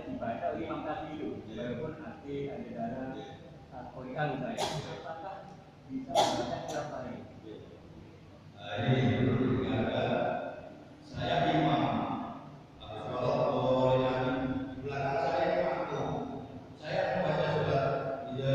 Dibaca imam tadi itu, walaupun arti dalam Al-Quran saya, apakah bisa membaca tiap hari? Ini perlu diingatkan, saya imam. Kalau di belakang saya makmum, saya membaca surat ya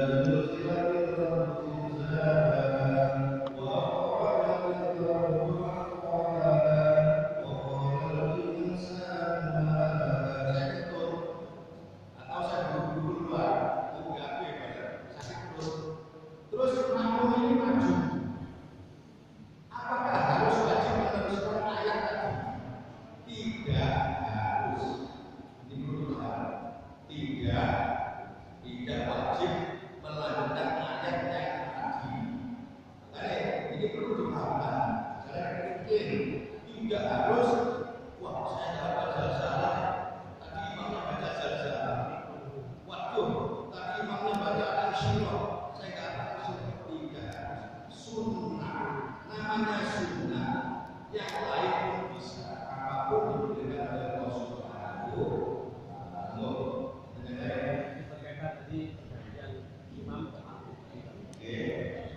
terus makmum ini maju. Apakah harus wajib meneruskan ayat tadi? Tidak harus. Ini perlu tahu. Tidak wajib melanjutkan ayat yang tadi. Ini perlu dipahami. Saya pikir tidak harus. Wah, saya nggak baca salah. Tadi imamnya baca salah. Waduh, tadi imamnya baca al-syirah. Saya nggak tahu. Tidak harus. Sunnah. Namanya sunnah, yang lain pun bisa, apapun diberikan oleh Allah Subhanahu wa Ta'ala. Berkaitan tadi perjanjian imam makmum.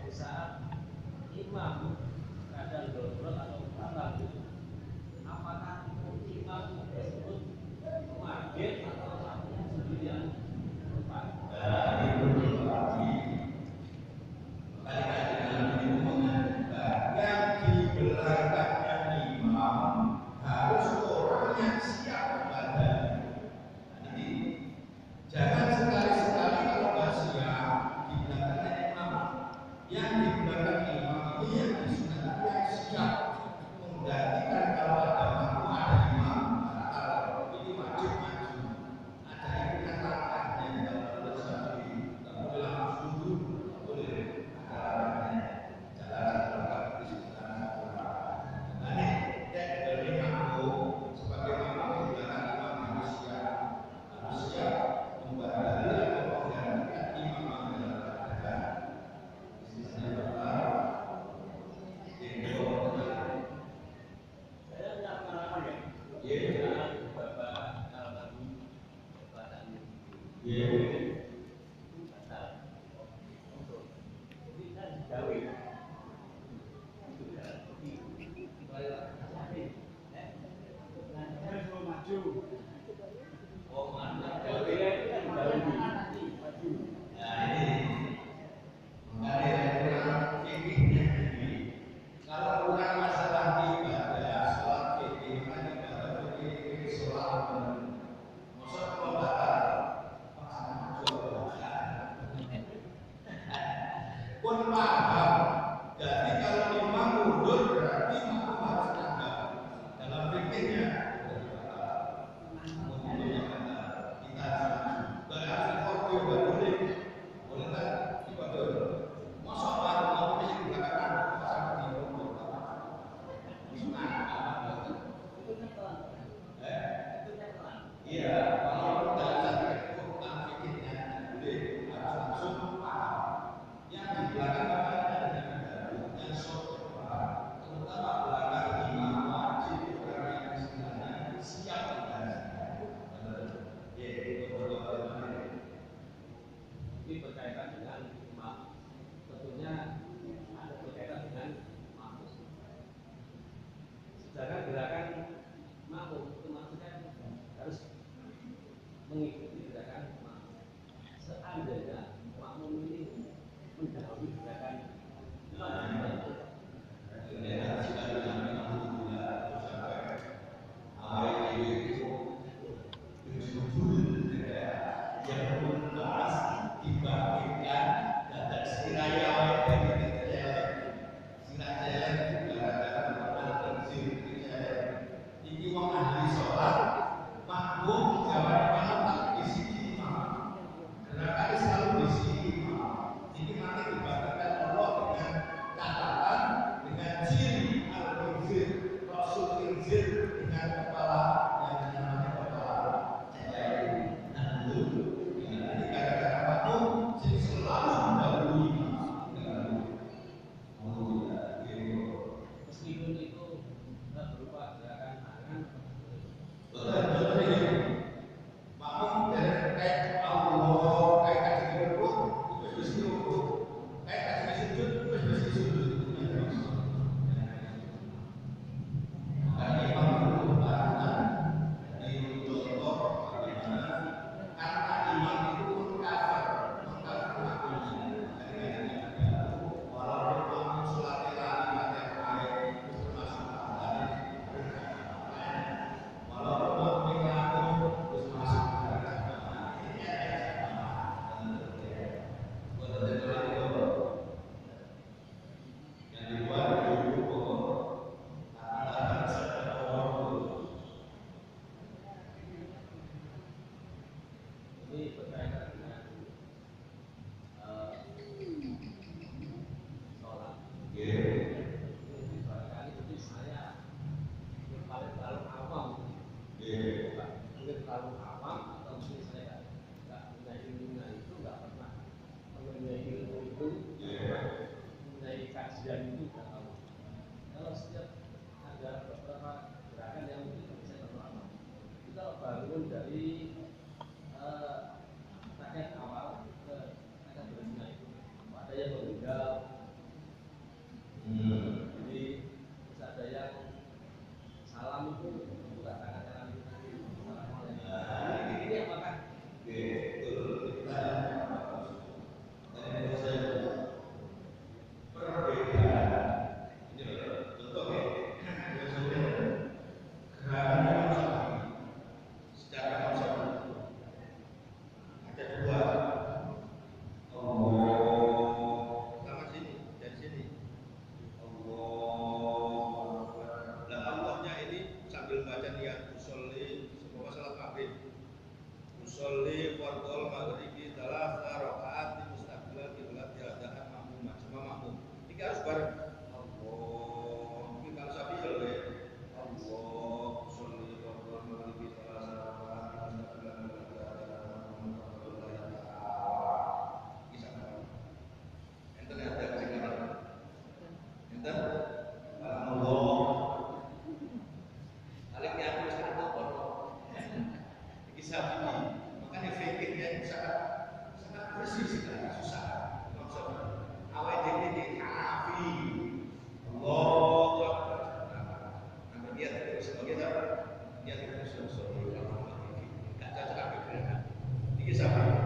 Saat imam kadang dorot atau batal, apakah imam tersebut wajib atau sendirian? Belakangnya imam harus orang yang siap ibadah. Ini jangan sekali-sekali kalau nggak siap di belakangnya imam. Yang di belakang imam ini yang disunahkan yang siap menggantikan kalau ada makmum ada imam. Ini wajib maju. Ada ikutan langkahnya kalau boleh sapi, tak boleh langsung duduk, tak boleh ada langkahnya. Jalan langkah di sekitar. Dari makmum sebagai makmum di belakang imam harus siap membadali atau menggantikan imam dalam keadaan istilahnya bapak Saya tidak pengalaman ya. Bapak al-Nabi bacaan batal. Jadi saya digawe. Kalau kurang masalah ibadah, sholat fikih, ibadah fikih, sholat maksud pembatal, pun paham. Jadi kalau imam mundur berarti makmum harus tegak dalam fikihnya. Kita berarti audio boleh kan? Ibadah. Masa baru mau di belakang sama di rumah. Iya, kalau dalam Quran fikihnya boleh harus langsung paham. Yang di belakang yang sopan, terutama belakang imam wajib orang yang istilahnya siap Ini berkaitan dengan imam. Tentunya ada berkaitan dengan makmum. Sedangkan gerakan makmum itu maksudnya harus mengikuti gerakan makmum. Seandainya makmum ini mendahului gerakan ini nanti dibatalkan ini berkaitan dengan sholat. Jadi barangkali itu saya paling terlalu awam, mungkin terlalu awam atau mungkin saya nggak punya ilmunya itu, nggak pernah punya ilmu itu, punya kajian itu nggak tahu. Kalau setiap ada beberapa gerakan yang mungkin bisa terlama, kita bangun dari rakyat awal ke rakyat berikutnya itu ada yang meninggal, jadi bisa ada yang salam itu katakan salam itu ini apakah Usolli fardhol maghribi thalatha rakaat mustaqbilal qiblat diadakan makmum sama makmum. Ini harus bareng. Allah. Ini kalau sapi ya Allah. Usolli fardhol maghribi thalatha rakaat mustaqbilal qiblat diadakan makmum bisa bareng. Enten ada kesimpulan. Enten Allah. Paling yang harus ada foto. Ini sapi. Makanya fikirnya sangat bersih sekali, susah. Awal ini dikafi, Allahu Akbar. Nah, dia terus sebagai apa? Dia terus sebagai orang. Gak cocok apa gerakan. Ini sapi.